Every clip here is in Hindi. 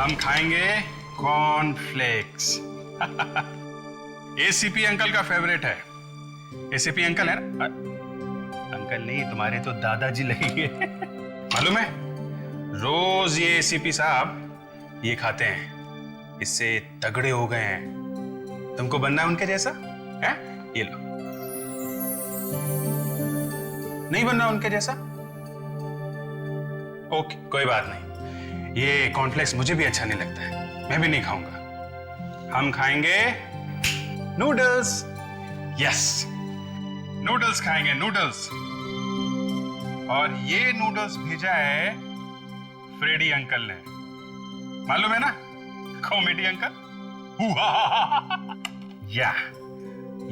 हम खाएंगे कॉर्नफ्लेक्स। एसीपी अंकल का फेवरेट है। एसीपी अंकल है ना? अंकल नहीं, तुम्हारे तो दादाजी लगेंगे। मालूम है, रोज ये एसीपी साहब ये खाते हैं, इससे तगड़े हो गए हैं। तुमको बनना है उनके जैसा है? ये लो। नहीं बनना उनके जैसा? ओके, कोई बात नहीं। ये कॉर्नफ्लेक्स मुझे भी अच्छा नहीं लगता है, मैं भी नहीं खाऊंगा। हम खाएंगे नूडल्स। यस, नूडल्स खाएंगे, नूडल्स। और ये नूडल्स भेजा है फ्रेडी अंकल ने। मालूम है ना, कॉमेडी अंकल। या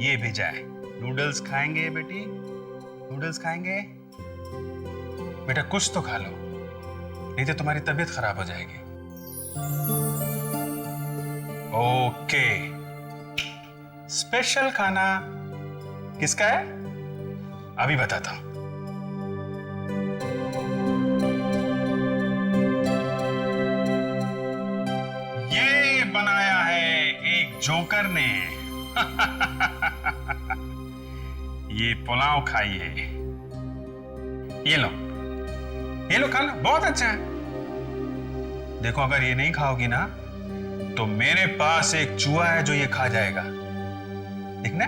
ये भेजा है। नूडल्स खाएंगे बेटी, नूडल्स खाएंगे। बेटा कुछ तो खा लो, नहीं तो तुम्हारी तबीयत खराब हो जाएगी। ओके, स्पेशल खाना किसका है अभी बताता हूं। ये बनाया है एक जोकर ने। ये पुलाव खाइए। ये लो, ये लो, खा लो, बहुत अच्छा है। देखो, अगर ये नहीं खाओगी ना तो मेरे पास एक चूहा है जो ये खा जाएगा। देखना?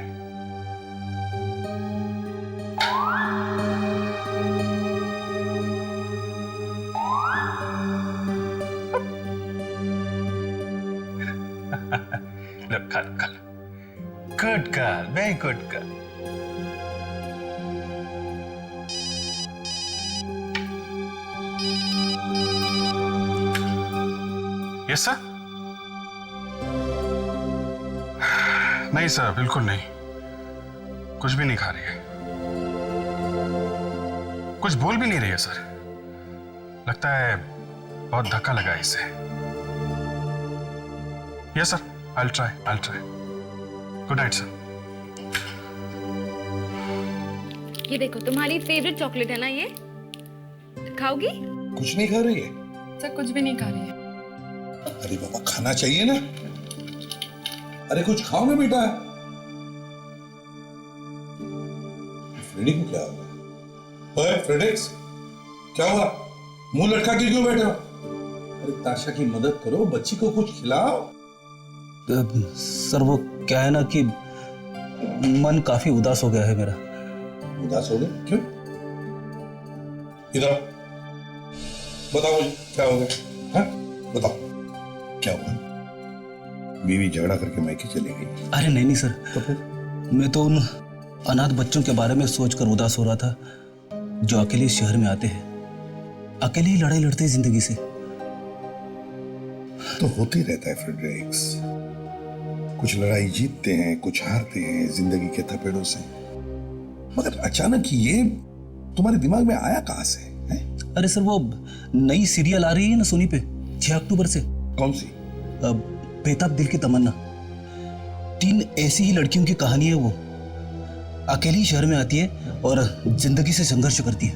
लो, खा लो, खा लो। Good girl, very good girl. Yes sir. नहीं सर, बिल्कुल नहीं, कुछ भी नहीं खा रही है, कुछ बोल भी नहीं रही है सर। लगता है बहुत धक्का लगा है इसे। Yes sir, I will try, I will try. Good night sir. ये देखो, तुम्हारी फेवरेट चॉकलेट है ना, ये खाओगी? कुछ नहीं खा रही है सर, कुछ भी नहीं खा रही है। अरे बाबा, खाना चाहिए ना। अरे कुछ खाओ ना बेटा। फ्रेडी को क्या हुआ? ओए फ्रेडेक्स, क्या हुआ? मुंह लटका के क्यों बैठे हो? अरे ताशा की मदद करो, बच्ची को कुछ खिलाओ। सर वो क्या है ना कि मन काफी उदास हो गया है मेरा। उदास हो गए? क्यों? इधर बताओ मुझे, क्या हो गया? हाँ? बताओ क्या हुआ? बीवी झगड़ा करके मैके चली गई? अरे नहीं सर, तो फिर? मैं तो उन अनाथ बच्चों के बारे में सोचकर उदास हो रहा था जो अकेले इस शहर में आते हैं, अकेले ही लड़ाई लड़ते हैं जिंदगी से। तो होती रहता है फ्रेडरिक्स, कुछ लड़ाई जीतते हैं, कुछ हारते हैं जिंदगी के थपेड़ों से। मगर अचानक ये तुम्हारे दिमाग में आया कहां से है? अरे सर, वो नई सीरियल आ रही है ना सोनी पे 6 अक्टूबर से। कौन सी? बेताब दिल की तमन्ना। 3 ऐसी ही लड़कियों की कहानी है। वो अकेली शहर में आती है और जिंदगी से संघर्ष करती है।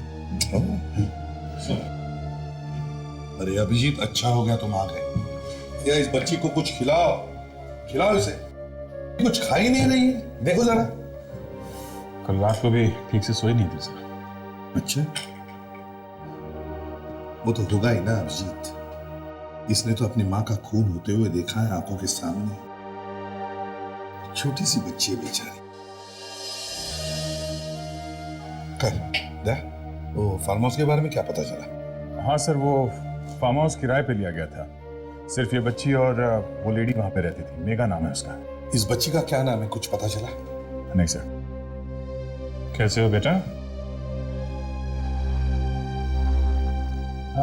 अरे अभिजीत, अच्छा हो गया तुम आ गए। या इस बच्ची को कुछ खिलाओ, खिलाओ इसे। कुछ खा ही नहीं रही है, देखो जरा। कल रात को भी ठीक से सोई नहीं थी सर। अच्छा, वो तो होगा ही ना अभिजीत। इसने तो अपनी माँ का खून होते हुए देखा है आंखों के सामने। छोटी सी बच्ची है बेचारी। कर दे, वो फार्म हाउस के बारे में क्या पता चला? हाँ सर, वो फार्म हाउस किराए पे लिया गया था। सिर्फ ये बच्ची और वो लेडी वहां पे रहती थी। मेगा नाम है उसका। इस बच्ची का क्या नाम है, कुछ पता चला? नहीं सर। कैसे हो बेटा?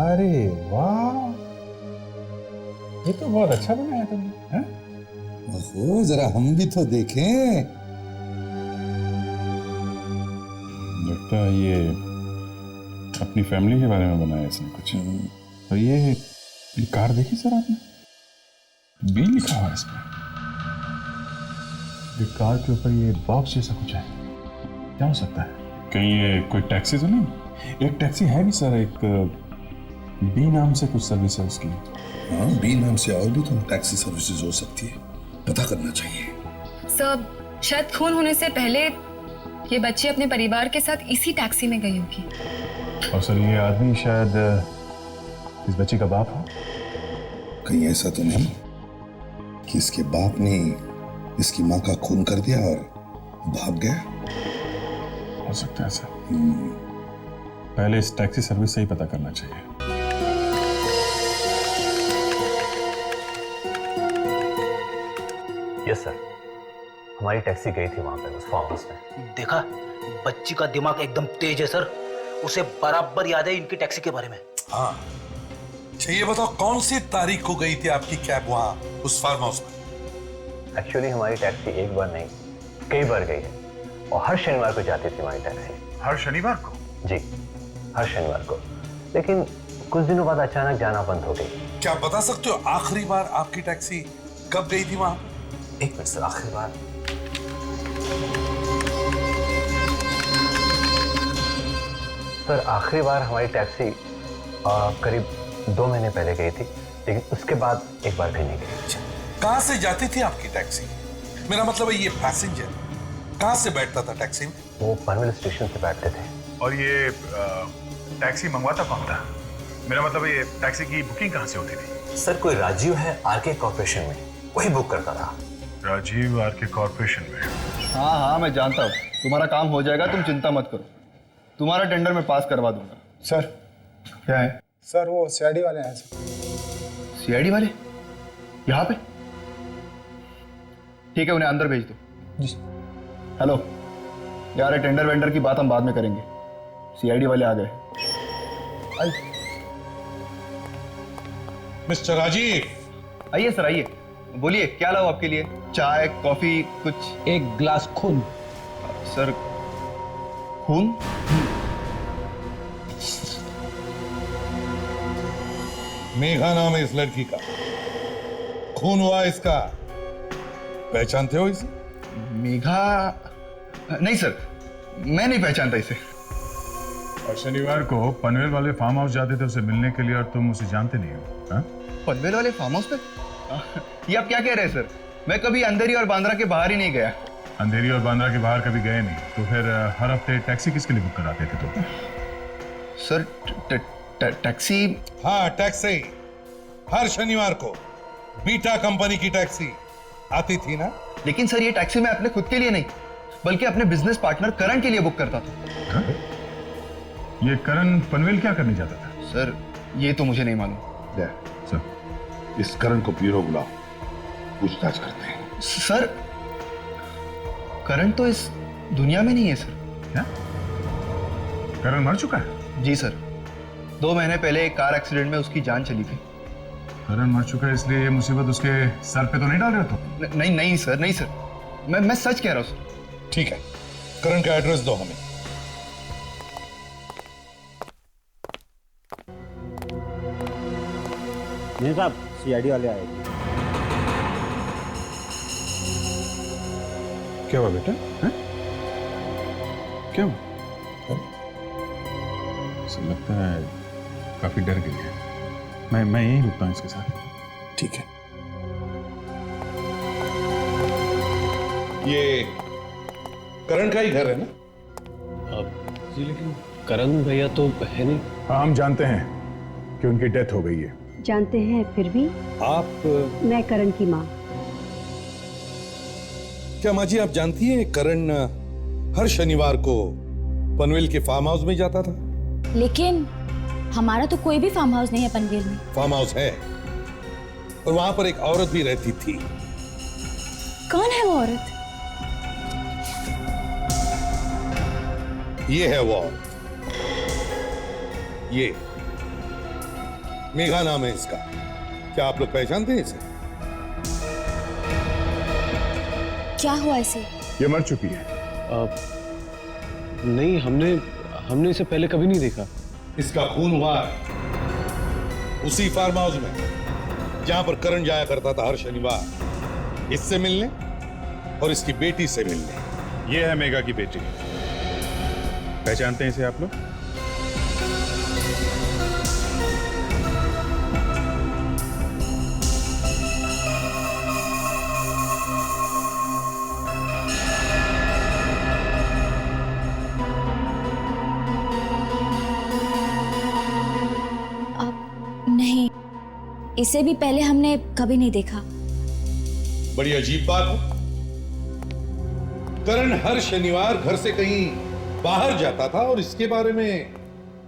अरे वाह, ये तो बहुत अच्छा बनाया तुमने। ओहो, जरा हम भी तो देखें। लगता है ये अपनी फैमिली के बारे में बनाया इसने कुछ। और ये कार देखी सर आपने? बी लिखा हुआ है इस पर। ये कार के ऊपर ये बॉक्स जैसा कुछ है, क्या हो सकता है? कहीं ये कोई टैक्सी तो नहीं? एक टैक्सी है भी सर, एक बी नाम से कुछ सर्विस है उसकी। हाँ, बी नाम से और भी तो टैक्सी सर्विसेज हो सकती है, पता करना चाहिए। सर शायद खून होने से पहले ये बच्ची अपने परिवार के साथ इसी टैक्सी में गई होगी। और सर ये आदमी शायद इस बच्ची का बाप हो। कहीं ऐसा तो नहीं कि इसके बाप ने इसकी माँ का खून कर दिया और भाग गया? हो सकता है सर। पहले इस टैक्सी सर्विस से ही पता करना चाहिए। यस सर, हमारी टैक्सी गई थी वहां पे उस फार्म हाउस में। देखा, बच्ची का दिमाग एकदम तेज है सर, उसे बराबर याद है इनकी टैक्सी के बारे में। हाँ, अच्छा ये बताओ कौन सी तारीख को गई थी आपकी कैब वहां उस फार्म हाउस में? एक्चुअली हमारी टैक्सी एक बार नहीं कई बार गई है और हर शनिवार को जाती थी हमारी टैक्सी। हर शनिवार को? जी, हर शनिवार को। लेकिन कुछ दिनों बाद अचानक जाना बंद हो गई। क्या बता सकते हो आखिरी बार आपकी टैक्सी कब गई थी वहां? एक मिनट सर, आखिरी बार सर आखिरी बार हमारी टैक्सी करीब 2 महीने पहले गई थी, लेकिन उसके बाद एक बार भी नहीं गई। कहां से जाती थी आपकी टैक्सी? मेरा मतलब है ये पैसेंजर कहां से बैठता था टैक्सी में? वो पनवेल स्टेशन से बैठते थे। और ये टैक्सी मंगवाता कौन था? मेरा मतलब ये टैक्सी की बुकिंग कहाँ से होती थी? सर कोई राजीव है आरके कॉर्पोरेशन में, वही बुक करता था। राजीव आरके कॉर्पोरेशन में? हाँ हाँ मैं जानता हूँ, तुम्हारा काम हो जाएगा, तुम चिंता मत करो, तुम्हारा टेंडर मैं पास करवा दूंगा। सर क्या है सर वो सीआईडी वाले हैं सर। सीआईडी वाले यहाँ पे? ठीक है, उन्हें अंदर भेज दो। जी हेलो यार, टेंडर वेंडर की बात हम बाद में करेंगे, सीआईडी वाले आ गए। मिस्टर राजीव। आइए सर आइए, बोलिए क्या लाऊं आपके लिए? चाय, कॉफी, कुछ? एक ग्लास खून। सर खून? मेघा नाम है इस लड़की का, खून हुआ इसका, पहचानते हो इसे? मेघा? नहीं सर, मैं नहीं पहचानता इसे। और शनिवार को पनवेल वाले फार्म हाउस जाते थे उसे मिलने के लिए, और तुम उसे जानते नहीं हो? हाँ? पनवेल वाले फार्म हाउस पे? ये आप क्या कह रहे हैं सर? मैं कभी अंधेरी और बांद्रा के बाहर ही नहीं गया। अंधेरी और बांद्रा के बाहर कभी गए नहीं, तो फिर हर हफ्ते टैक्सी किसके लिए बुक कराते थे तुम? Sir taxi? हाँ टैक्सी, हर शनिवार को बीटा कंपनी की टैक्सी आती थी ना? लेकिन सर ये टैक्सी मैं अपने खुद के लिए नहीं, बल्कि अपने बिजनेस पार्टनर करण के लिए बुक करता था। हाँ? ये करण पनवेल क्या करने जाता था? सर ये तो मुझे नहीं मालूम। सर इस करण को ब्यूरो बुलाओ, पूछताछ करते हैं। सर करण तो इस दुनिया में नहीं है सर। क्या? करण मर चुका है? जी सर, 2 महीने पहले एक कार एक्सीडेंट में उसकी जान चली गई। करण मर चुका है इसलिए ये मुसीबत उसके सर पे तो नहीं डाल रहे हो तुम? नहीं नहीं सर, नहीं सर, मैं सच कह रहा हूँ सर। ठीक है, करण का एड्रेस दो हमें। नहीं साहब, सीआईडी वाले आए। क्या हुआ बेटा? हैं? क्या हुआ? ऐसा लगता है काफी डर गई है। मैं यहीं रुकता हूँ इसके साथ। ठीक है। ये करण का ही घर है ना? जी लेकिन करण भैया तो है नहीं। हाँ हम जानते हैं कि उनकी डेथ हो गई है। जानते हैं, फिर भी आप? मैं करण की माँ। क्या माँ जी आप जानती हैं करण हर शनिवार को पनवेल के फार्म हाउस में जाता था? लेकिन हमारा तो कोई भी फार्म हाउस नहीं है पनवेल में। फार्म हाउस है और वहां पर एक औरत भी रहती थी। कौन है वो औरत? ये है वो औरत, ये मेघा नाम है इसका। क्या आप लोग पहचानते हैं इसे? क्या हुआ इसे? ये मर चुकी है। नहीं, हमने इसे पहले कभी नहीं देखा। इसका खून हुआ उसी फार्म हाउस में जहां पर करण जाया करता था हर शनिवार, इससे मिलने और इसकी बेटी से मिलने। ये है मेघा की बेटी। पहचानते हैं इसे आप लोग? इसे भी पहले हमने कभी नहीं देखा। बड़ी अजीब बात है। करण हर शनिवार घर से कहीं बाहर जाता था और इसके बारे में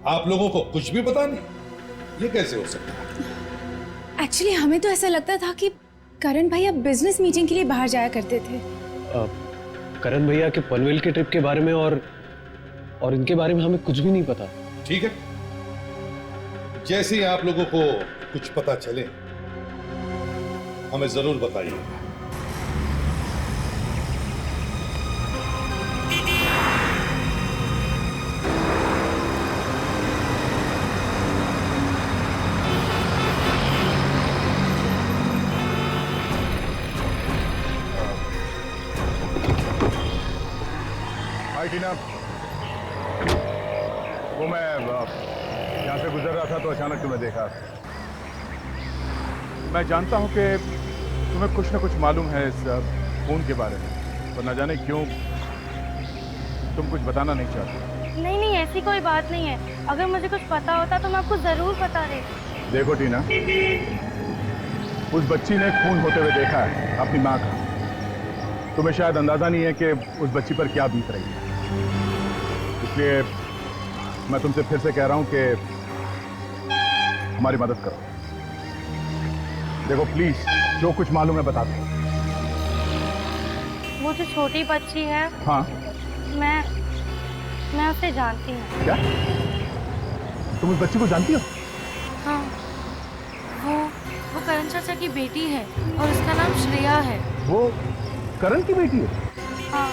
आप लोगों को कुछ भी पता नहीं। ये कैसे हो सकता है? एक्चुअली हमें तो ऐसा लगता था कि करण भैया बिजनेस मीटिंग के लिए बाहर जाया करते थे। करण भैया के पनवेल के ट्रिप के बारे में और इनके बारे में हमें कुछ भी नहीं पता। ठीक है, जैसे ही आप लोगों को कुछ पता चले हमें जरूर बताइए। हाय टीना, वो मैं यहाँ से गुजर रहा था तो अचानक तुम्हें देखा। मैं जानता हूँ कि तुम्हें कुछ न कुछ मालूम है इस खून के बारे में, पर न जाने क्यों तुम कुछ बताना नहीं चाहते। नहीं नहीं, ऐसी कोई बात नहीं है। अगर मुझे कुछ पता होता तो मैं आपको जरूर बता देती। देखो टीना, उस बच्ची ने खून होते हुए देखा है अपनी माँ का। तुम्हें शायद अंदाजा नहीं है कि उस बच्ची पर क्या बीत रही है, इसलिए मैं तुमसे फिर से कह रहा हूं कि हमारी मदद करो। देखो प्लीज, जो कुछ मालूम है बता दो। वो जो छोटी बच्ची है, हाँ, मैं उसे जानती हूँ। क्या तुम उस बच्ची को जानती हो? हाँ, वो करण चाचा की बेटी है और उसका नाम श्रेया है। वो करण की बेटी है? हाँ,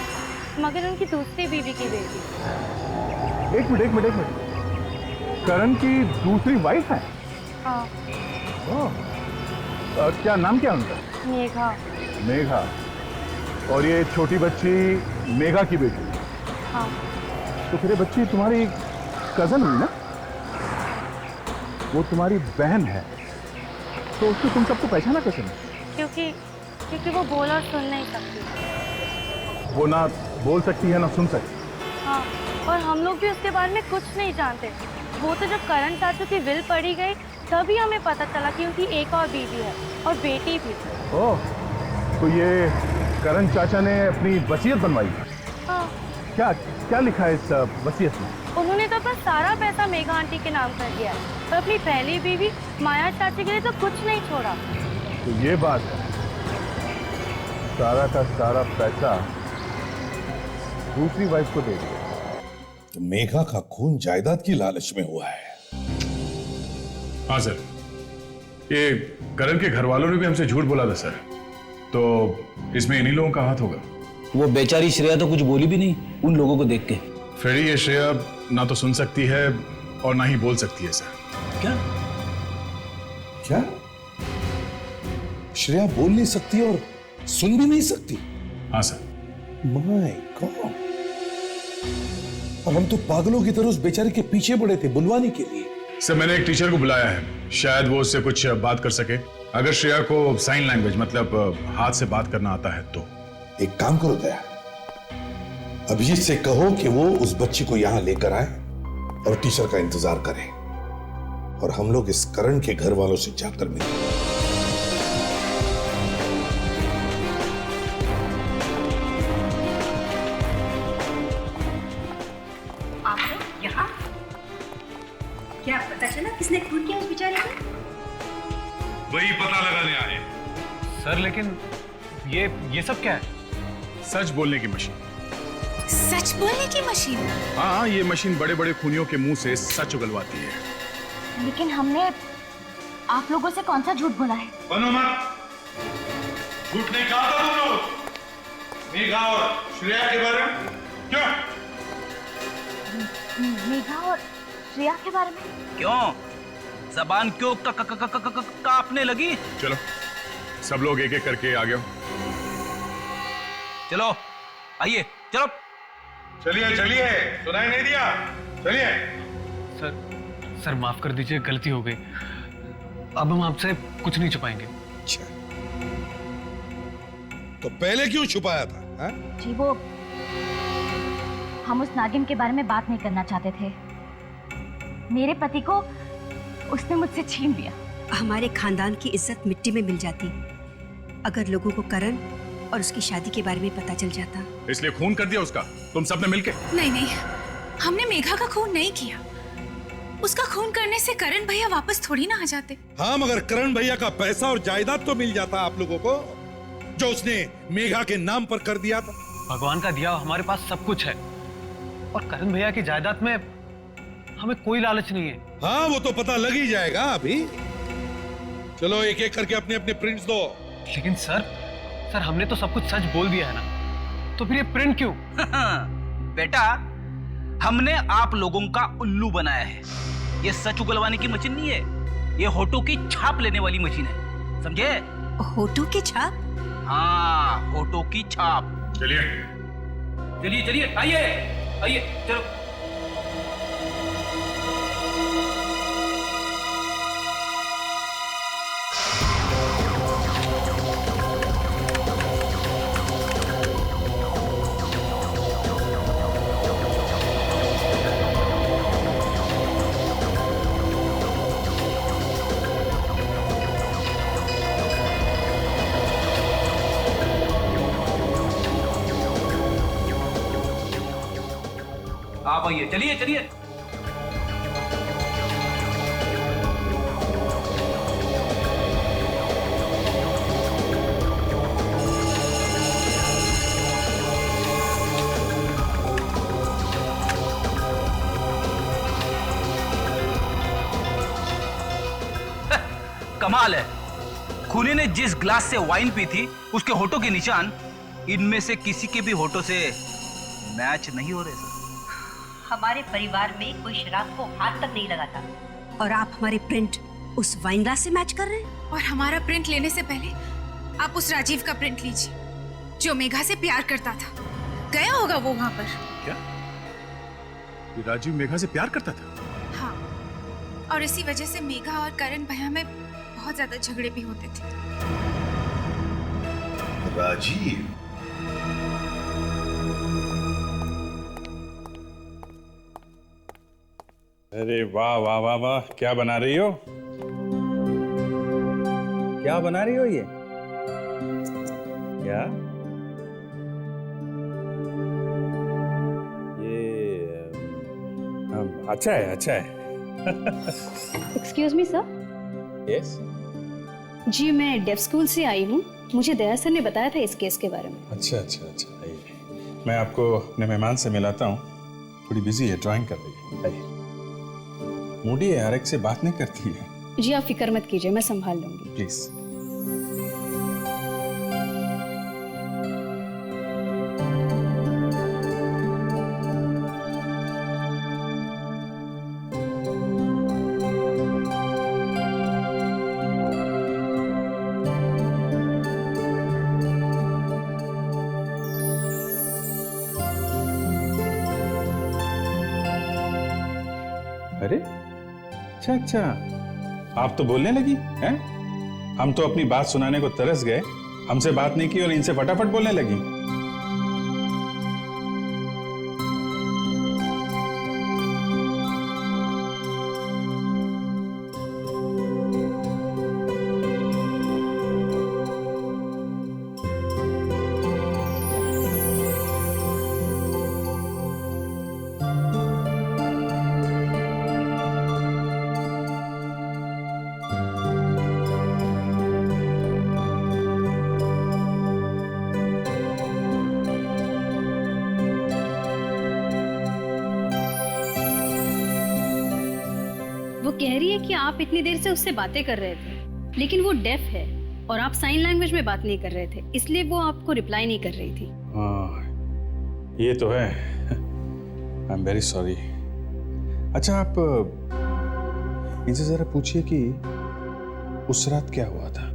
मगर उनकी दूसरी बीवी की बेटी। एक मिनट, करण की दूसरी वाइफ है? हाँ। क्या नाम क्या उनका? मेघा। मेघा। और ये छोटी बच्ची मेघा की बेटी? हाँ। तो फिर ये बच्ची तुम्हारी कजन हुई ना? वो तुम्हारी बहन है, तो उसको तुम सबको पहचाना कैसे? क्योंकि वो बोल और सुन नहीं सकती। वो ना बोल सकती है ना सुन सकती। हाँ, और हम लोग भी उसके बारे में कुछ नहीं जानते। वो तो जब करण चाचू की विल पड़ी गई तभी हमें पता चला कि उनकी एक और बीवी है और बेटी भी। ओह, तो ये करण चाचा ने अपनी वसीयत बनवाई? हाँ। क्या लिखा है इस वसीयत में? उन्होंने तो अपना सारा पैसा मेघा आंटी के नाम कर दिया है, पर अपनी पहली बीवी माया चाची के लिए तो कुछ नहीं छोड़ा। तो ये बात है, सारा का सारा पैसा दूसरी वाइफ को दे दिया। तो मेघा का खून जायदाद की लालच में हुआ है। हाँ सर, ये करण के घर वालों ने भी हमसे झूठ बोला था सर, तो इसमें इन्हीं लोगों का हाथ होगा। वो बेचारी श्रेया तो कुछ बोली भी नहीं उन लोगों को देख के। फ्रेडी, ये श्रेया ना तो सुन सकती है और ना ही बोल सकती है सर। क्या श्रेया बोल नहीं सकती और सुन भी नहीं सकती? हाँ सर। माय गॉड, और हम तो पागलों की तरह उस बेचारे के पीछे पड़े थे बुलवाने के लिए। सर, मैंने एक टीचर को बुलाया है, शायद वो उससे कुछ बात कर सके। अगर श्रेया को साइन लैंग्वेज मतलब हाथ से बात करना आता है तो। एक काम करो दया, अभिजीत से कहो कि वो उस बच्ची को यहां लेकर आए और टीचर का इंतजार करें, और हम लोग इस करण के घर वालों से जाकर मिलें। क्या पता चला किसने खून किया उस बेचारे को? वही पता लगाने आए। सर लेकिन ये सब क्या है? सच बोलने की मशीन। सच बोलने की मशीन? हाँ, ये मशीन बड़े बड़े खूनियों के मुंह से सच उगलवाती है। लेकिन हमने आप लोगों से कौन सा झूठ बोला है? बनो मत, झूठ नहीं कहा था तुम लोग मेघा और श्रेया के बारे में। क्यों? मेघा और श्रेया के बारे में? क्यों? जबान क्यों कांपने लगी? चलो सब लोग एक एक करके आ गए। चलो आइए, चलो चलिए, सुनाई नहीं दिया, चलिए। सर माफ कर दीजिए, गलती हो गई। अब हम आपसे कुछ नहीं छुपाएंगे। अच्छा, तो पहले क्यों छुपाया था? हा? जी वो हम उस नागिन के बारे में बात नहीं करना चाहते थे। मेरे पति को उसने मुझसे छीन लिया। हमारे खानदान की इज्जत मिट्टी में मिल जाती अगर लोगों को करण और उसकी शादी के बारे में पता चल जाता। इसलिए खून कर दिया उसका तुम सबने मिलके? नहीं नहीं, हमने मेघा का खून नहीं किया। उसका खून करने से करण भैया वापस थोड़ी ना आ जाते। हाँ, मगर करण भैया का पैसा और जायदाद तो मिल जाता आप लोगों को, जो उसने मेघा के नाम पर कर दिया था। भगवान का दिया हमारे पास सब कुछ है, और करण भैया की जायदाद में हमें कोई लालच नहीं है। हाँ, वो तो पता लग ही जाएगा अभी। चलो एक एक करके अपने अपने प्रिंट्स दो। लेकिन सर हमने तो सब कुछ सच बोल दिया है ना, तो फिर ये प्रिंट क्यों? बेटा, हमने आप लोगों का उल्लू बनाया है। ये सच उगलवाने की मशीन नहीं है, ये होठों की छाप लेने वाली मशीन है, समझे? होठों की छाप? हाँ, होठों की छाप। चलिए चलिए चलिए, आइए आइए, चलो। आप आइए, चलिए चलिए। कमाल है, खूनी ने जिस ग्लास से वाइन पी थी उसके होठों के निशान इनमें से किसी के भी होठों से मैच नहीं हो रहे सर। हमारे परिवार में कोई शराब को हाथ तक नहीं लगाता, और आप हमारे प्रिंट उस वाइन ग्लास से मैच कर रहे हैं। और हमारा प्रिंट लेने से पहले आप उस राजीव का प्रिंट लीजिए, जो मेघा से प्यार करता था। गया होगा वो वहां पर। क्या ये राजीव मेघा से प्यार करता था? हाँ, और इसी वजह से मेघा और करण भैया में बहुत ज्यादा झगड़े भी होते थे। राजीव? अरे वाह वाह वाह वाह, क्या बना रही हो? क्या बना रही हो ये? क्या ये? अच्छा है, अच्छा है। Excuse me sir. यस जी, मैं डेफ स्कूल से आई हूँ। मुझे दया सर ने बताया था इस केस के बारे में। अच्छा अच्छा अच्छा, आइए। मैं आपको अपने मेहमान से मिलाता हूँ। थोड़ी बिजी है, ड्राइंग कर रही है। आइए। मूडी है, हर एक से बात नहीं करती है। जी आप फिक्र मत कीजिए, मैं संभाल लूंगी। प्लीज। अरे अच्छा अच्छा, आप तो बोलने लगी हैं? हम तो अपनी बात सुनाने को तरस गए, हमसे बात नहीं की और इनसे फटाफट बोलने लगी। वो कह रही है कि आप इतनी देर से उससे बातें कर रहे थे, लेकिन वो डेफ है और आप साइन लैंग्वेज में बात नहीं कर रहे थे, इसलिए वो आपको रिप्लाई नहीं कर रही थी। हाँ, ये तो है। I am very sorry. अच्छा, आप इनसे जरा पूछिए कि उस रात क्या हुआ था।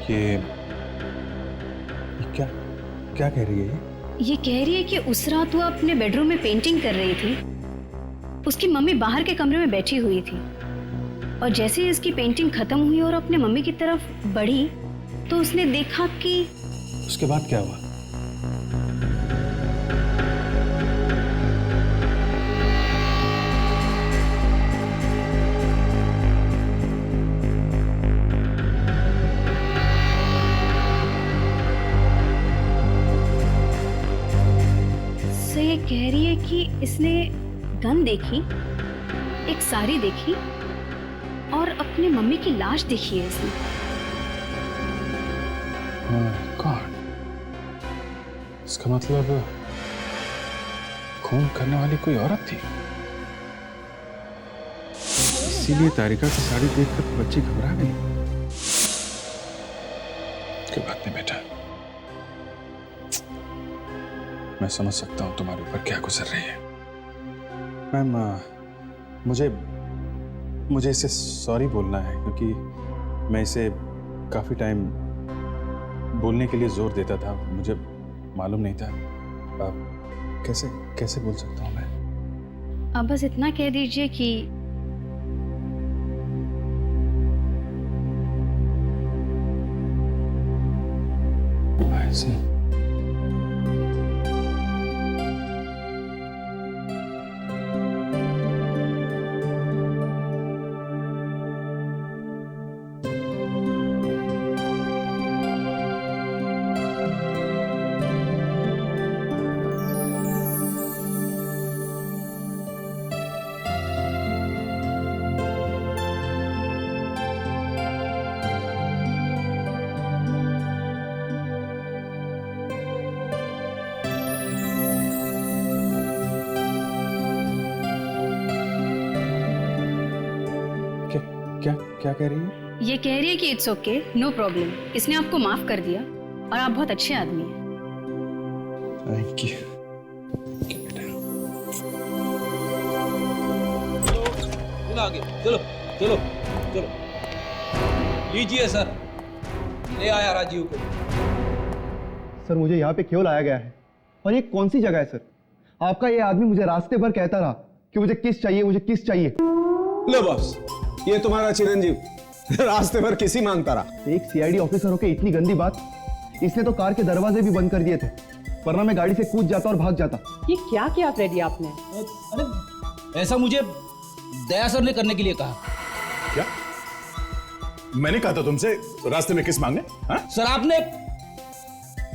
ये क्या क्या कह रही है ये कह रही है कि उस रात वो अपने बेडरूम में पेंटिंग कर रही थी। उसकी मम्मी बाहर के कमरे में बैठी हुई थी और जैसे ही इसकी पेंटिंग खत्म हुई और अपने मम्मी की तरफ बढ़ी तो उसने देखा कि उसके बाद क्या हुआ? ये कह रही है कि इसने गन देखी, एक साड़ी देखी और अपने मम्मी की लाश देखी है इसने। गॉड, इसका मतलब खून करने वाली कोई औरत थी। इसीलिए तारिका की साड़ी देखकर बच्ची घबरा गई। कोई बात नहीं बेटा, मैं समझ सकता हूं तुम्हारे ऊपर क्या गुजर रही है। मैम, मुझे इसे सॉरी बोलना है क्योंकि मैं इसे काफी टाइम बोलने के लिए जोर देता था, मुझे मालूम नहीं था। कैसे बोल सकता हूं मैं? अब बस इतना कह दीजिए कि ऐसे क्या कह रही है? ये कह रही है कि इट्स ओके, नो प्रॉब्लम, इसने आपको माफ कर दिया और आप बहुत अच्छे आदमी हैं। Thank you. आगे चलो चलो चलो, लीजिए सर, ले आया राजीव को। सर मुझे यहाँ पे क्यों लाया गया है और ये कौन सी जगह है सर? आपका ये आदमी मुझे रास्ते भर कहता रहा कि मुझे किस चाहिए, मुझे किस चाहिए। लो बॉस, ये तुम्हारा चिरंजीव रास्ते भर किसी मांगता रहा। एक सीआईडी ऑफिसर होके इतनी गंदी बात। इसने तो कार के दरवाजे भी बंद कर दिए थे, वरना मैं गाड़ी से कूद जाता और भाग जाता। ये क्या किया फ्रेडी आपने? अरे ऐसा मुझे दया सर ने करने के लिए कहा। क्या? मैंने कहा था तुमसे रास्ते में किस मांगने? हाँ? सर आपने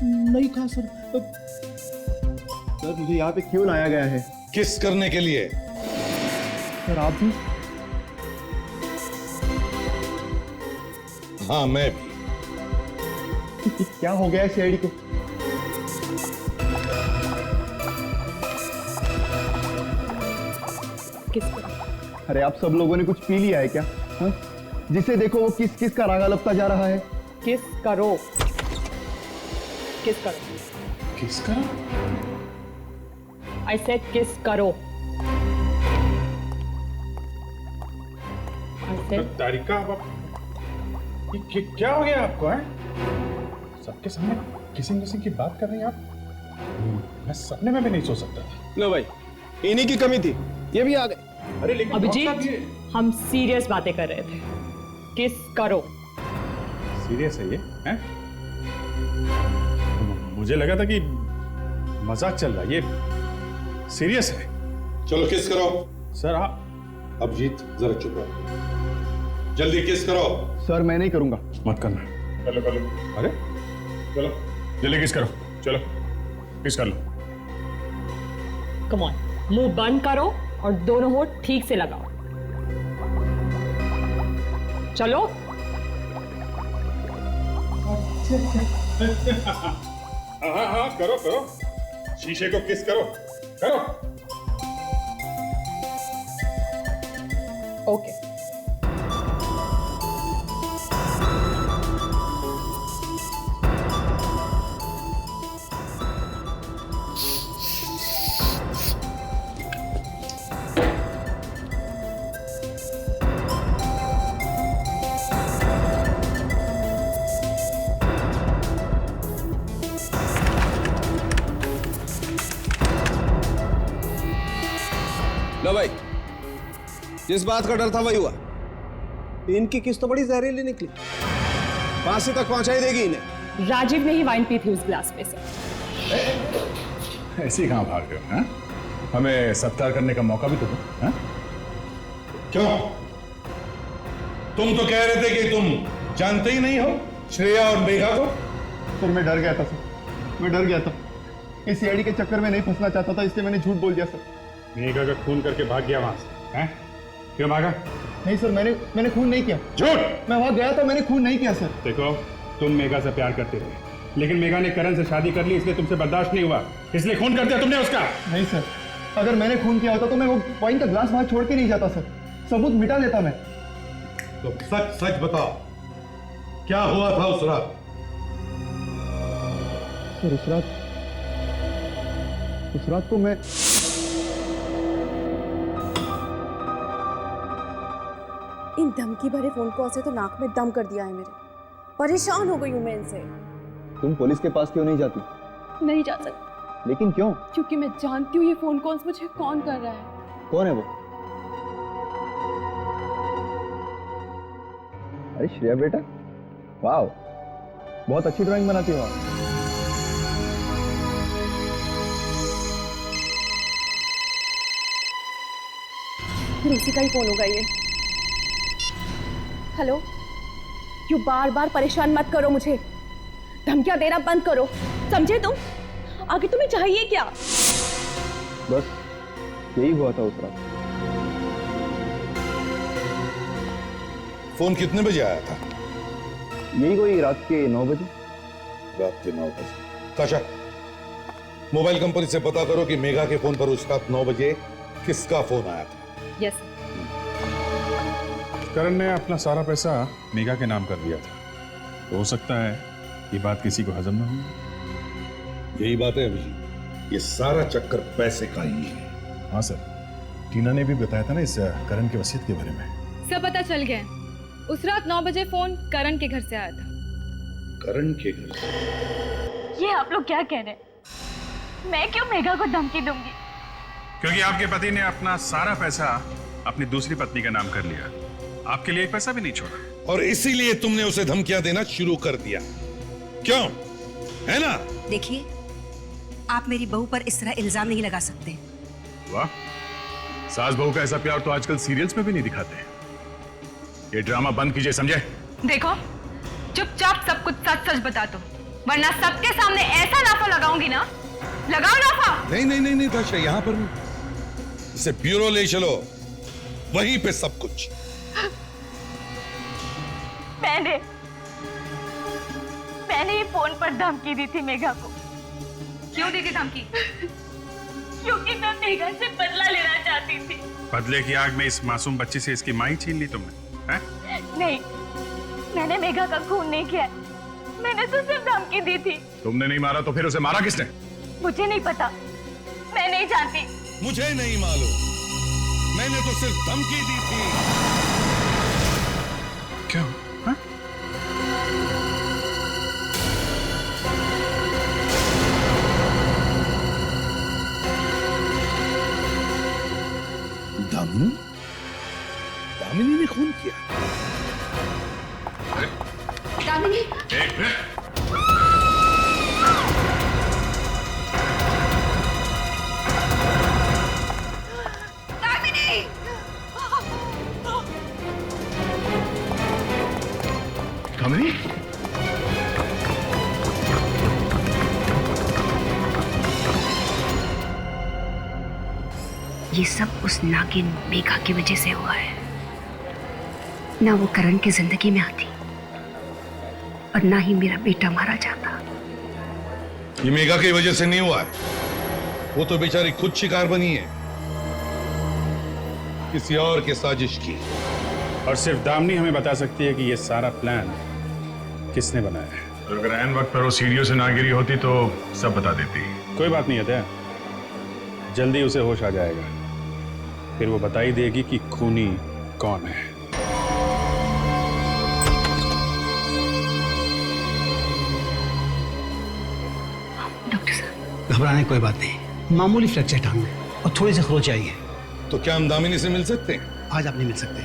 नहीं कहा सर। सर मुझे यहाँ पे क्यों लाया गया है? किस करने के लिए? सर आप भी? हाँ मैं भी। क्या हो गया है सीआईडी को? अरे आप सब लोगों ने कुछ पी लिया है क्या? हा? जिसे देखो वो किस किस का रागा लपता जा रहा है। किस करो, किस करो, किस करो? आई सेड किस करो। तारिका, ये क्या हो गया आपको? है सबके सामने किसिंग की बात कर रही हैं आप? मैं सपने में भी नहीं सोच सकता था। लो भाई, इन्हीं की कमी थी, ये भी आ गए। अरे लेकिन अभिजीत, हम सीरियस बातें कर रहे थे। किस करो। सीरियस है ये? हैं? मुझे लगा था कि मजाक चल रहा है, ये सीरियस है। चलो किस करो। सर आप अभिजीत जरा चुप रहो, जल्दी किस करो। सर मैं नहीं करूंगा। मत करना। चलो अरे चलो जल्दी किस करो, चलो किस कर लो। कम ऑन, मुंह बंद करो और दोनों होठ ठीक से लगाओ। चलो। हाँ करो करो, शीशे को किस करो, करो। ओके। जिस बात का डर था वही हुआ। इनकी किस्त तो बड़ी जहरीली निकली, फांसी तक पहुंचाई देगी इन्हें। राजीव ने ही वाइन पी थी उस गिलास में से। ऐसे ही कहाँ भाग रहे हो? हाँ? हमें सत्कार करने का मौका भी तो दो। हाँ? क्यों? तुम तो कह रहे थे कि तुम जानते ही नहीं हो श्रेया और मेघा को। सर मैं डर गया था सर, मैं डर गया था। इस सीआईडी के चक्कर में नहीं फंसना चाहता था, इसलिए मैंने झूठ बोल दिया सर। मेघा का खून करके भाग गया वहां से, हैं? क्यों भागा? नहीं सर, मैंने खून नहीं किया। झूठ! मैं वहां गया था, मैंने खून नहीं किया सर। देखो, तुम मेघा से प्यार करते थे, लेकिन मेघा ने करण से शादी कर ली, इसलिए तुमसे बर्दाश्त नहीं हुआ, इसलिए खून कर दिया तुमने उसका। नहीं सर, अगर मैंने खून किया होता तो मैं वो वाइन का ग्लास वहां छोड़ के नहीं जाता सर, सबूत मिटा देता मैं। तो सच सच बताओ, क्या हुआ था उस रात? सर उस रात को मैं इन धमकी भरे फोन कॉल से तो नाक में दम कर दिया है मेरे। परेशान हो गई हूँ मैं इनसे। तुम पुलिस के पास क्यों नहीं जाती? नहीं जा सकती। लेकिन क्यों? क्योंकि मैं जानती हूँ ये फोन कॉल्स मुझे कौन कर रहा है। कौन है वो? अरे श्रेया बेटा, वाह, बहुत अच्छी ड्राइंग बनाती हो आप। फिर उसी का ही फोन होगा ये। हेलो, यू बार बार परेशान मत करो मुझे, धमकियां देना बंद करो, समझे तुम? आगे तुम्हें चाहिए क्या? बस यही हुआ था उस रात। फोन कितने बजे आया था? यही कोई रात के 9 बजे। रात के 9 बजे। ताशा, मोबाइल कंपनी से पता करो कि मेघा के फोन पर उस रात 9 बजे किसका फोन आया था। यस। करण ने अपना सारा पैसा मेघा के नाम कर दिया था, तो हो सकता है ये बात किसी को हजम ना हो। यही बात है अभिजीत, ये सारा चक्कर पैसे का ही है। हाँ सर, टीना ने भी बताया था ना इस करण के वसीयत के बारे में। सब पता चल गया। उस रात 9 बजे फोन करण के घर से आया था। करण के घर से? ये आप लोग क्या कह रहे हैं? मैं क्यों मेघा को धमकी दूंगी? क्योंकि आपके पति ने अपना सारा पैसा अपनी दूसरी पत्नी का नाम कर लिया, आपके लिए एक पैसा भी नहीं छोड़ा। और इसीलिए तुमने उसे धमकियां देना शुरू कर दिया, क्यों? है ना? देखिए, आप मेरी बहू पर इस तरह इल्जाम नहीं लगा सकते। वाह, सास बहू का ऐसा प्यार तो आजकल सीरियल्स में भी नहीं दिखाते। ये ड्रामा बंद कीजिए, समझे? देखो, चुपचाप सब कुछ सच सच बता दो, वरना सबके सामने ऐसा लाफा लगाऊंगी ना। लगाओ लाफा। नहीं नहीं नहीं नहीं ताशा, यहां पर नहीं, इसे ब्यूरो ले चलो, वहीं पे सब कुछ। मैंने ये फोन पर धमकी दी थी मेघा को। क्यों दी थी धमकी? क्योंकि मैं मेघा से बदला लेना चाहती थी। बदले की आग में इस मासूम बच्ची से इसकी माँ ही छीन ली तुमने, हैं? नहीं, मैंने मेघा का खून नहीं किया, मैंने तो सिर्फ धमकी दी थी। तुमने नहीं मारा तो फिर उसे मारा किसने? मुझे नहीं पता, मैं नहीं जानती। मुझे नहीं मालूम, मैंने तो सिर्फ धमकी दी थी। क्यों? हाँ? दामिनी? दामिनी ने खून किया? दामिनी? दामिनी? ये सब उस नागिन मेघा की वजह से हुआ है। ना वो करण की जिंदगी में आती और ना ही मेरा बेटा मारा जाता। ये मेघा की वजह से नहीं हुआ है, वो तो बेचारी खुद शिकार बनी है किसी और के साजिश की। और सिर्फ दामिनी हमें बता सकती है कि ये सारा प्लान किसने बनाया है। और अगर ऐन वक्त पर वो सीढ़ियों से ना गिरी होती तो सब बता देती। कोई बात नहीं है, जल्दी उसे होश आ जाएगा, फिर वो बता ही देगी कि खूनी कौन है। डॉक्टर साहब, घबराने की कोई बात नहीं, मामूली फ्रैक्चर टांग में और थोड़ी सी खरोच आई है। तो क्या हम दामिनी से मिल सकते हैं? आज आप नहीं मिल सकते।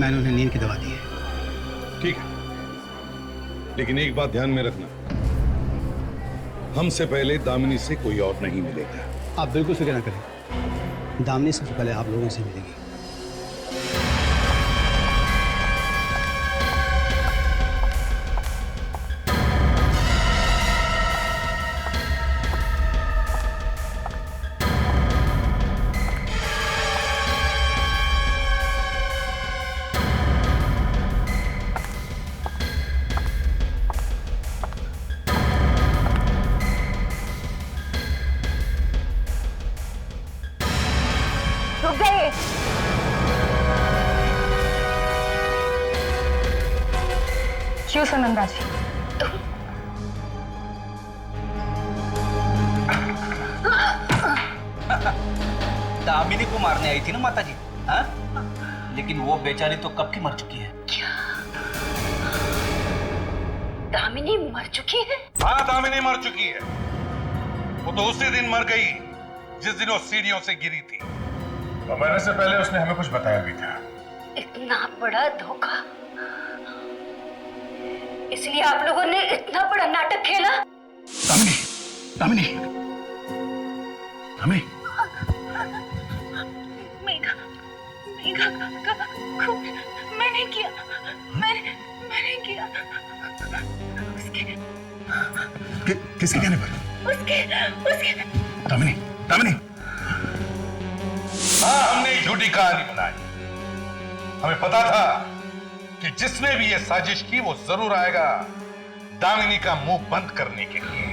मैंने उन्हें नींद की दवा दी है। ठीक है, लेकिन एक बात ध्यान में रखना, हमसे पहले दामिनी से कोई और नहीं मिलेगा। आप बिल्कुल फिक्र ना करें, दामिनी सबसे पहले आप लोगों से मिलेगी। रुक जाइए। क्यों सुनंदा जी? दामिनी को मारने आई थी ना माता जी, हाँ? लेकिन वो बेचारी तो कब की मर चुकी है। दामिनी मर चुकी है? हाँ, दामिनी मर चुकी है। वो तो उसी दिन मर गई जिस दिन वो सीढ़ियों से गिरी थी। और मरने से पहले उसने हमें कुछ बताया भी था। इतना बड़ा धोखा, इसलिए आप लोगों ने इतना बड़ा नाटक खेला। दामिनी, दामिनी, दामिनी। मेघा, मेघा का मैंने किया, मैंने किया। किसके कहने पर? उसके दामिनी, दामिनी। हाँ, हमने झूठी कहानी बनाई। हमें पता था कि जिसने भी ये साजिश की वो जरूर आएगा दामिनी का मुंह बंद करने के लिए।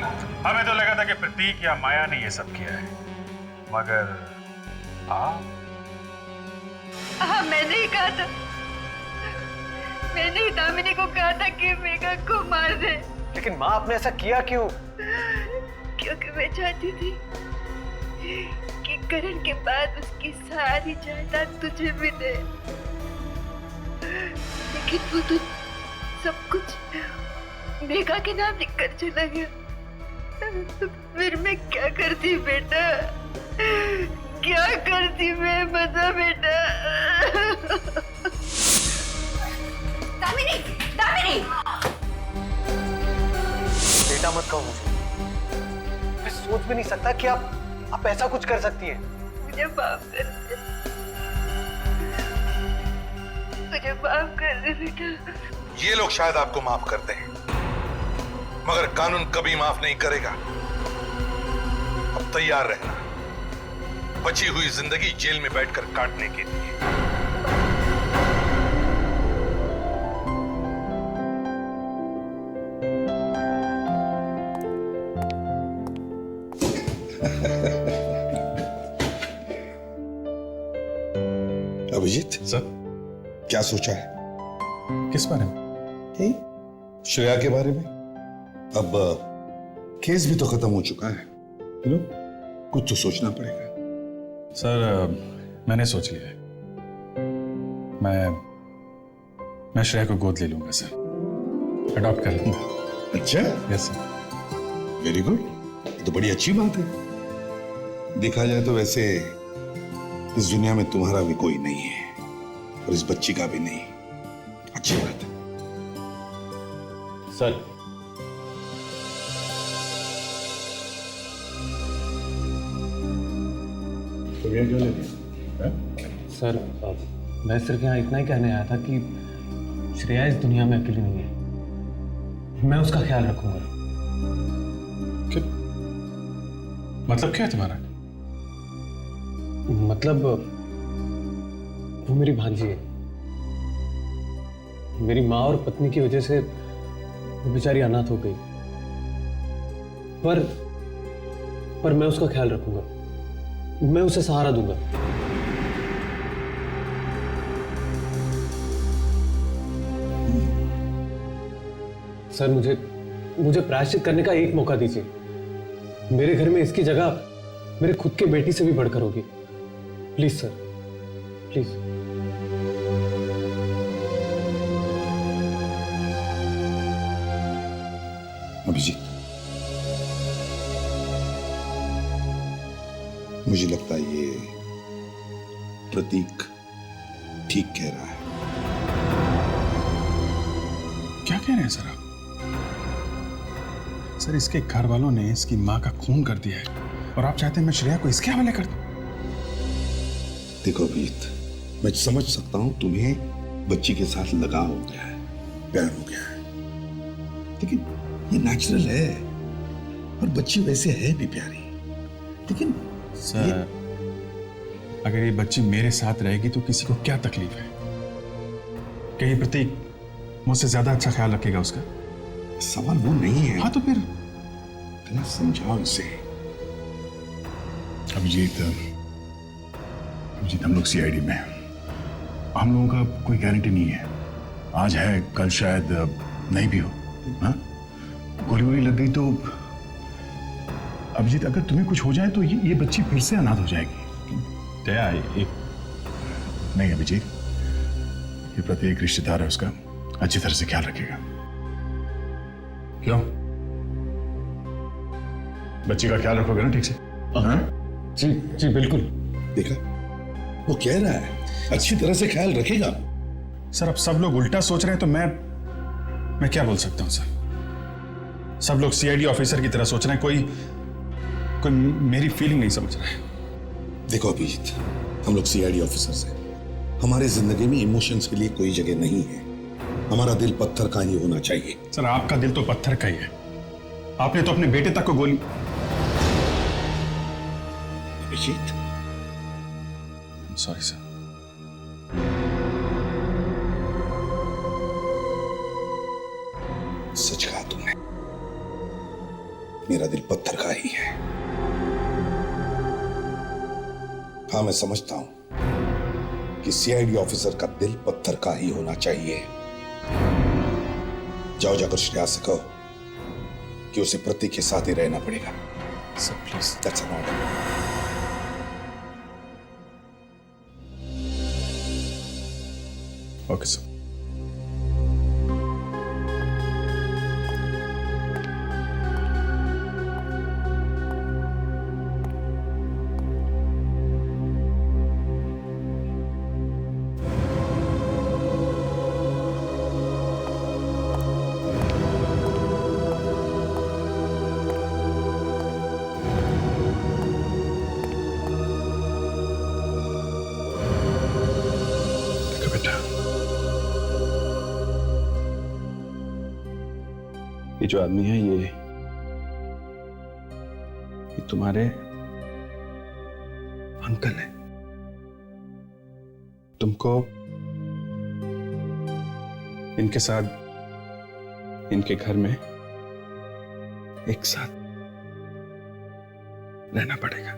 हमें तो लगा था कि प्रतीक या माया ने ये सब किया है, मगर मैंने ही कहा था, मैंने ही दामिनी को कहा था कि मेघा को मार दे। लेकिन माँ, आपने ऐसा किया क्यों? क्योंकि मैं चाहती थी कि करण के बाद उसकी सारी जायदाद तुझे मिले, लेकिन वो तो सब कुछ मेघा के नाम लिखकर चला गया। फिर मैं क्या करती बेटा, क्या करती मैं, बता बेटा। दामिनी, दामिनी! बेटा मत कहो मुझे। मैं सोच भी नहीं सकता कि आप ऐसा कुछ कर सकती हैं। मुझे माफ कर दे, मुझे माफ कर दे बेटा। ये लोग शायद आपको माफ कर दें, मगर कानून कभी माफ नहीं करेगा। अब तैयार रहना बची हुई जिंदगी जेल में बैठकर काटने के लिए। अभिजीत सर, क्या सोचा है? किस बारे में? श्रेया के बारे में। अब केस भी तो खत्म हो चुका है, कुछ तो सोचना पड़ेगा। सर, मैंने सोच लिया है। मैं श्रेया को गोद ले लूंगा सर, अडॉप्ट कर लूंगा। अच्छा? Yes sir. वेरी गुड, ये तो बड़ी अच्छी बात है। देखा जाए तो वैसे इस दुनिया में तुम्हारा भी कोई नहीं है और इस बच्ची का भी नहीं। अच्छी बात है सर। तो ये क्यों ले लिया? सर, मैं सिर्फ यहाँ इतना ही कहने आया था कि श्रेया इस दुनिया में अकेली नहीं है। मैं उसका ख्याल रखूंगा। मतलब क्या है तुम्हारा? मतलब वो मेरी भांजी है। मेरी माँ और पत्नी की वजह से वो बेचारी अनाथ हो गई, पर मैं उसका ख्याल रखूंगा। मैं उसे सहारा दूंगा। सर, मुझे प्रायश्चित करने का एक मौका दीजिए। मेरे घर में इसकी जगह मेरे खुद के बेटी से भी बढ़कर होगी। Please sir, please. अभिजीत, मुझे लगता है ये प्रतीक ठीक कह रहा है। क्या कह रहे हैं सर आप? सर इसके घर वालों ने इसकी माँ का खून कर दिया है और आप चाहते हैं मैं श्रेया को इसके हवाले कर दूं? देखो अभिजीत, मैं समझ सकता हूं तुम्हें बच्ची के साथ लगाव हो गया है, प्यार हो गया है, लेकिन ये नेचुरल है और बच्ची वैसे है भी प्यारी। लेकिन सर अगर ये बच्ची मेरे साथ रहेगी तो किसी को क्या तकलीफ है? क्या ये प्रतीक मुझसे ज्यादा अच्छा ख्याल रखेगा उसका? सवाल वो नहीं है। हाँ तो फिर समझाओ इसे। अभिजीत, हम लोग सीआईडी में हैं। हम लोगों का कोई गारंटी नहीं है, आज है कल शायद नहीं भी हो। हाँ, गोली वोली लग गई तो अभिजीत अगर तुम्हें कुछ हो जाए तो ये बच्ची फिर से अनाथ हो जाएगी। दया नहीं अभिजीत, ये प्रत्येक रिश्तेदार है उसका अच्छी तरह से ख्याल रखेगा। क्यों? बच्ची का ख्याल रखोगे ना ठीक से? हाँ? जी जी बिल्कुल। देखा, वो कह रहा है अच्छी तरह से ख्याल रखेगा। सर अब सब लोग उल्टा सोच रहे हैं तो मैं क्या बोल सकता हूं सर? सब लोग सीआईडी ऑफिसर की तरह सोच रहे हैं, कोई मेरी फीलिंग नहीं समझ रहा है। देखो अभिजीत, हम लोग सीआईडी ऑफिसर्स हैं, हमारे जिंदगी में इमोशंस के लिए कोई जगह नहीं है। हमारा दिल पत्थर का ही होना चाहिए। सर आपका दिल तो पत्थर का ही है, आपने तो अपने बेटे तक को गोली। Abhijit, sorry sir. सच कहा तुमने, मेरा दिल पत्थर का ही है। हाँ मैं समझता हूं कि सीआईडी ऑफिसर का दिल पत्थर का ही होना चाहिए। जाओ जाकर श्रेया से कहो कि उसे प्रतीक के साथ ही रहना पड़ेगा। Sir please. That's an order. Okay sir. ये जो आदमी है ये तुम्हारे अंकल है। तुमको इनके साथ इनके घर में एक साथ रहना पड़ेगा।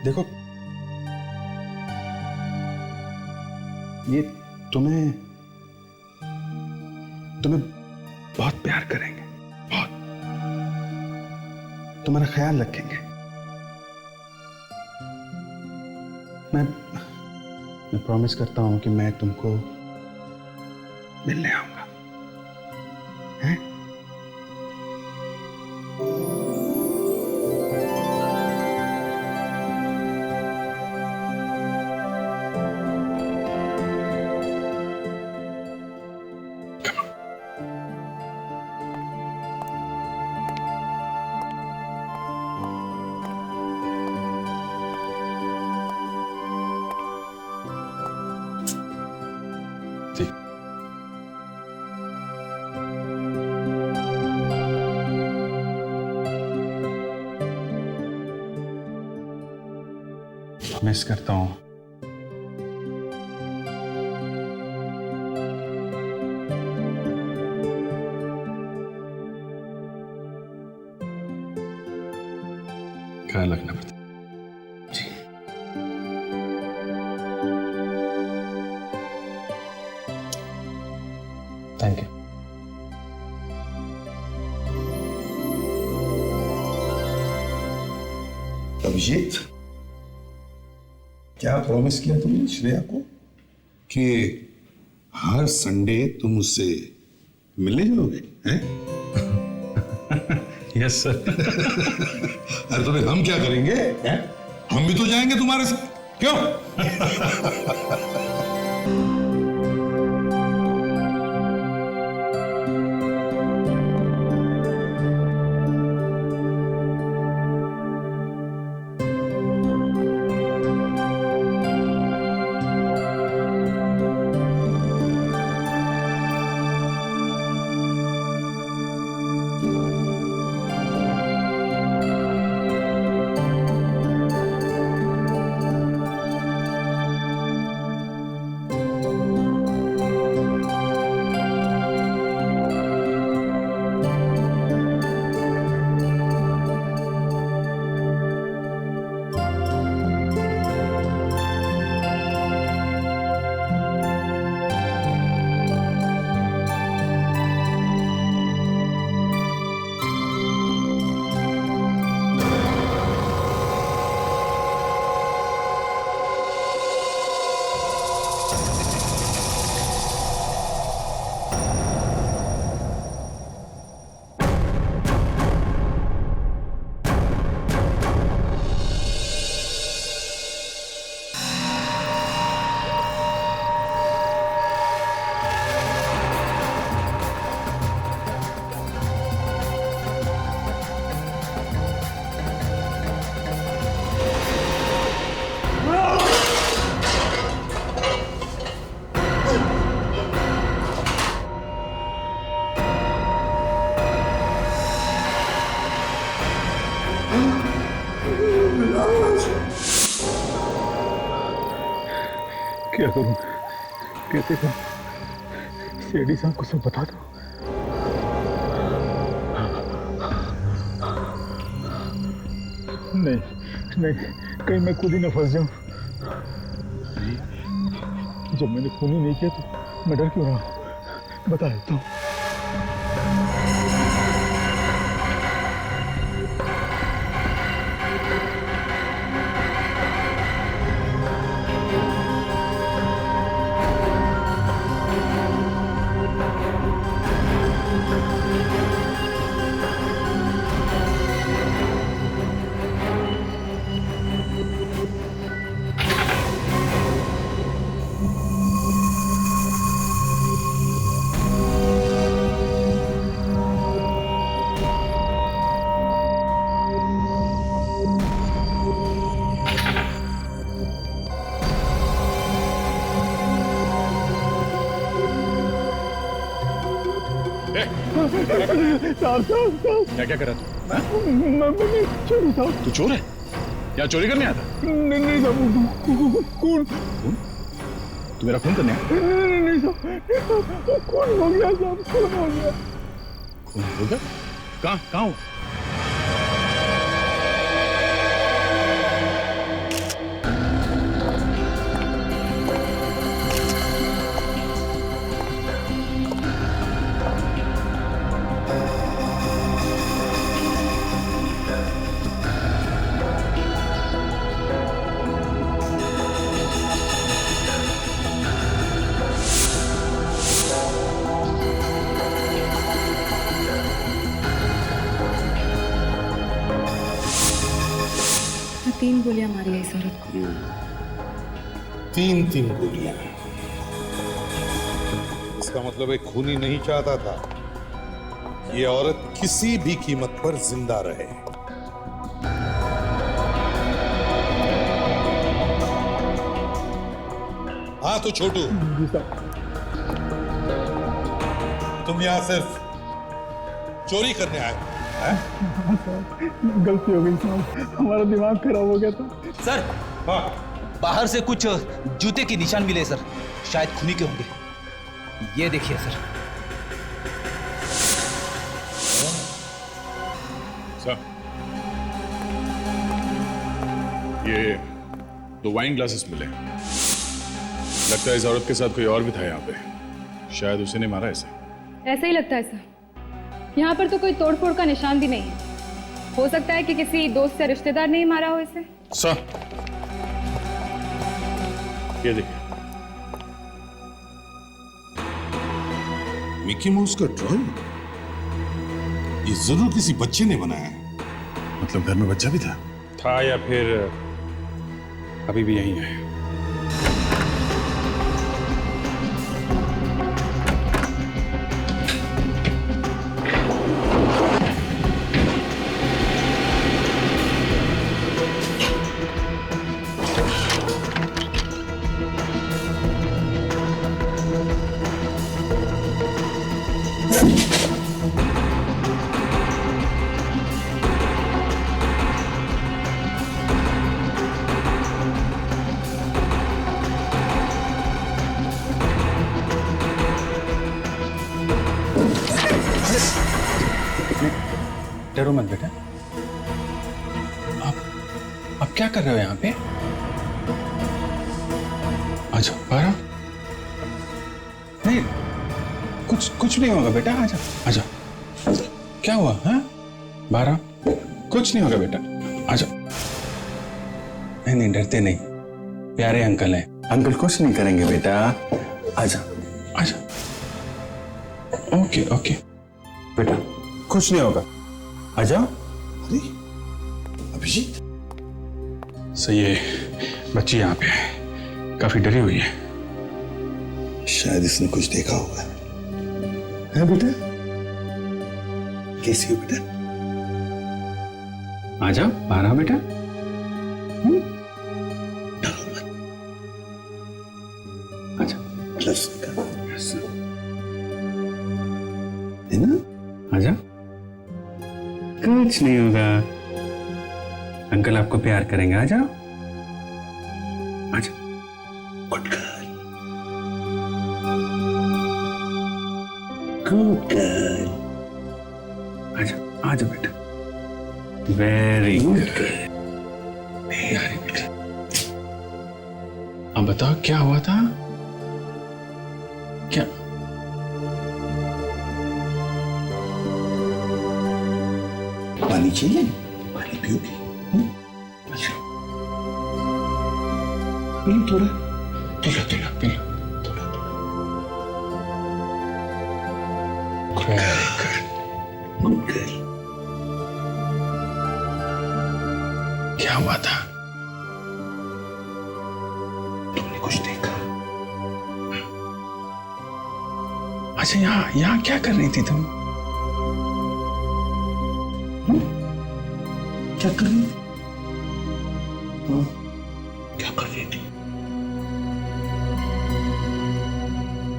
देखो ये तुम्हें बहुत प्यार करेंगे, बहुत तुम्हारा ख्याल रखेंगे। मैं प्रॉमिस करता हूं कि मैं तुमको मिलने आऊंगा। हैं? मिस करता हूं। ख्याल रखना पड़ता जी। Thank you. अभिजीत, क्या प्रॉमिस किया तुमने श्रेया को कि हर संडे तुम उससे मिलने जाओगे? हैं? Yes sir. अरे तुम्हें हम क्या करेंगे? हैं? हम भी तो जाएंगे तुम्हारे साथ, क्यों? क्या करूं, कैसे करूं? शेडी साहब को सब बता दो। नहीं नहीं, कहीं मैं खुद ही ना फंस जाऊं। जब मैंने खून ही नहीं किया तो मैं डर क्यों रहा? बता देता हूं। क्या क्या करा तू? चोरी साहब। तू चोर है? क्या चोरी करने आता? नहीं साहब, खून। तू मेरा खून करने आया? नहीं साहब, खून हो गया साहब, खून हो गया। खून हो गया? कहाँ हो? तीन गोलियां मारी है इस औरत को। तीन गोलियां। इसका मतलब एक खूनी नहीं चाहता था ये औरत किसी भी कीमत पर जिंदा रहे। हाँ तो छोटू, तुम यहां सिर्फ चोरी करने आए हो? गलती हो गई साहब, हमारा दिमाग खराब हो गया था। सर, बाहर से कुछ जूते के निशान मिले सर, शायद खूनी के होंगे। ये देखिए सर। सर, ये 2 वाइन ग्लासेस मिले। लगता है इस औरत के साथ कोई और भी था यहाँ पे। शायद उसी ने मारा इसे। ऐसा ही लगता है सर। यहाँ पर तो कोई तोड़फोड़ का निशान भी नहीं है। हो सकता है कि किसी दोस्त या रिश्तेदार ने ही मारा हो इसे। सर, ये देखिए। मिकी माउस का ड्रॉइंग? ये जरूर किसी बच्चे ने बनाया है। मतलब घर में बच्चा भी था? था या फिर अभी भी यहीं है। डरो मत बेटा। आप क्या कर रहे हो यहाँ पे? आजा बारह। नहीं, कुछ नहीं होगा बेटा, आजा आजा। क्या हुआ? हाँ बारह, कुछ नहीं होगा बेटा, आजा। नहीं डरते नहीं, प्यारे अंकल हैं, अंकल कुछ नहीं करेंगे बेटा, आजा आजा। ओके ओके बेटा, कुछ नहीं होगा, आजा। अरे अभिजीत, सही है, बच्ची यहाँ पे है, काफी डरी हुई है। शायद इसने कुछ देखा होगा। है बेटा? कैसी हो बेटा? आजा बारह बेटा। डरो मत, आजा। ग्लव्स निकाल, है ना? आजा, कुछ नहीं होगा, अंकल आपको प्यार करेंगे, आ जाओ आजा। गुड गर्ल, गुड गर्ल, आजा आजा बेटा, वेरी गुड। यार बेटा, अब बताओ क्या हुआ था? क्या पानी चाहिए? पानी पियोगी? अच्छा, पी लो थोड़ा, पीलो पीलो पीलो। Good girl. क्या हुआ था? तुमने कुछ देखा? अच्छा, यहाँ क्या कर रही थी तुम? क्या कर रही थी? क्या कर रही थी?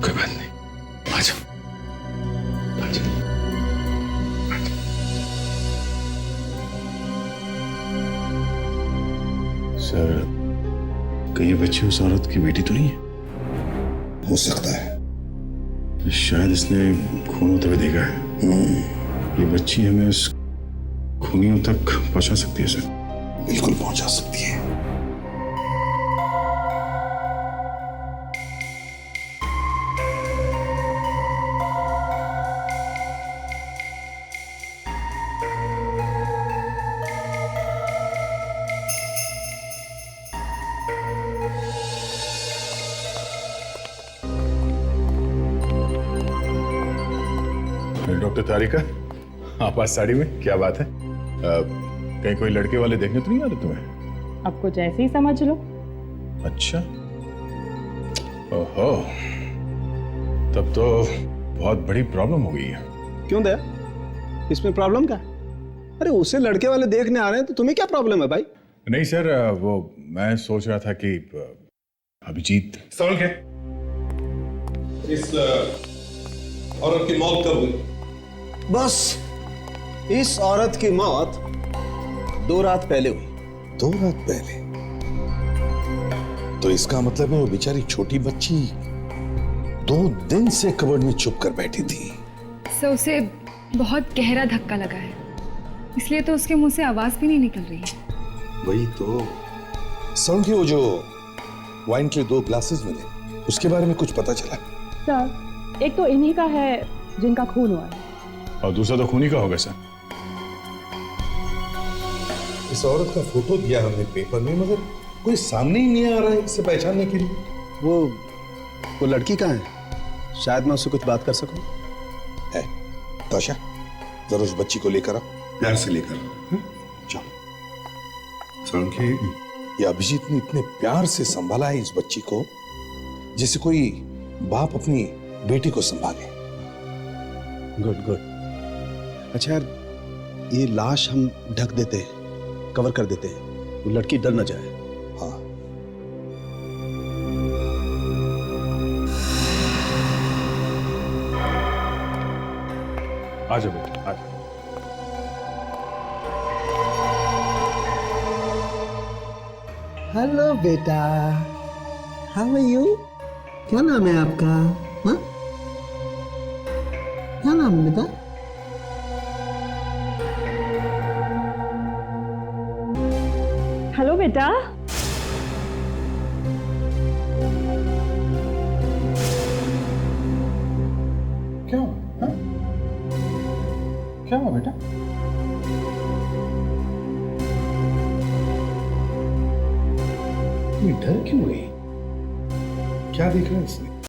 कोई बात नहीं, आ जाओ आ जाओ। सर, कहीं बच्ची उस औरत की बेटी तो नहीं है? हो सकता है, शायद इसने खून होते हुए देखा है। ये बच्ची हमें उस खूनियों तक पहुंचा सकती है सर। बिल्कुल पहुंचा सकती है। डॉक्टर तारिका, आप आज साड़ी में, क्या बात है? कहीं कोई लड़के वाले देखने तो नहीं आ रहे तुम्हें? अब कुछ ऐसे ही समझ लो। अच्छा, ओहो, तब तो बहुत बड़ी प्रॉब्लम हो गई है। क्यों दया, इसमें प्रॉब्लम क्या? अरे उसे लड़के वाले देखने आ रहे हैं तो तुम्हें क्या प्रॉब्लम है भाई? नहीं सर, वो मैं सोच रहा था कि अभिजीत। समझ गए? इस औरत की मौत कब हुई? बस इस औरत की मौत 2 रात पहले हुई। 2 रात पहले? तो इसका मतलब है वो बेचारी छोटी बच्ची 2 दिन से कबर्ड में छुप कर बैठी थी। सो उसे बहुत गहरा धक्का लगा है, इसलिए तो उसके मुंह से आवाज भी नहीं निकल रही है। वही तो। सर, की वो जो वाइन के 2 ग्लासेस मिले, उसके बारे में कुछ पता चला? सर, एक तो इन्हीं का है जिनका खून हुआ है, और दूसरा तो खूनी का होगा सर। इस औरत का फोटो दिया हमने पेपर में, मगर कोई सामने ही नहीं आ रहा है इसे पहचानने के लिए। वो लड़की कहाँ है? शायद मैं उससे कुछ बात कर सकूं। है ताशा, जरा उस बच्ची को लेकर आओ, प्यार से लेकर आओ। जाओ। सड़के, ये अभिजीत ने इतने प्यार से संभाला है इस बच्ची को, जैसे कोई बाप अपनी बेटी को संभाले। Good good. अच्छा यार, ये लाश हम ढक देते हैं, कवर कर देते हैं, वो लड़की डर न जाए। हाँ। आ जाओ बेटा, आ जाओ। हेलो बेटा, हाउ आर यू? क्या नाम है आपका? हाँ, क्या नाम है बेटा? हेलो बेटा। क्या हुआ? हाँ? क्या हुआ बेटा? ये डर क्यों गई? क्या देख रहा है इसने?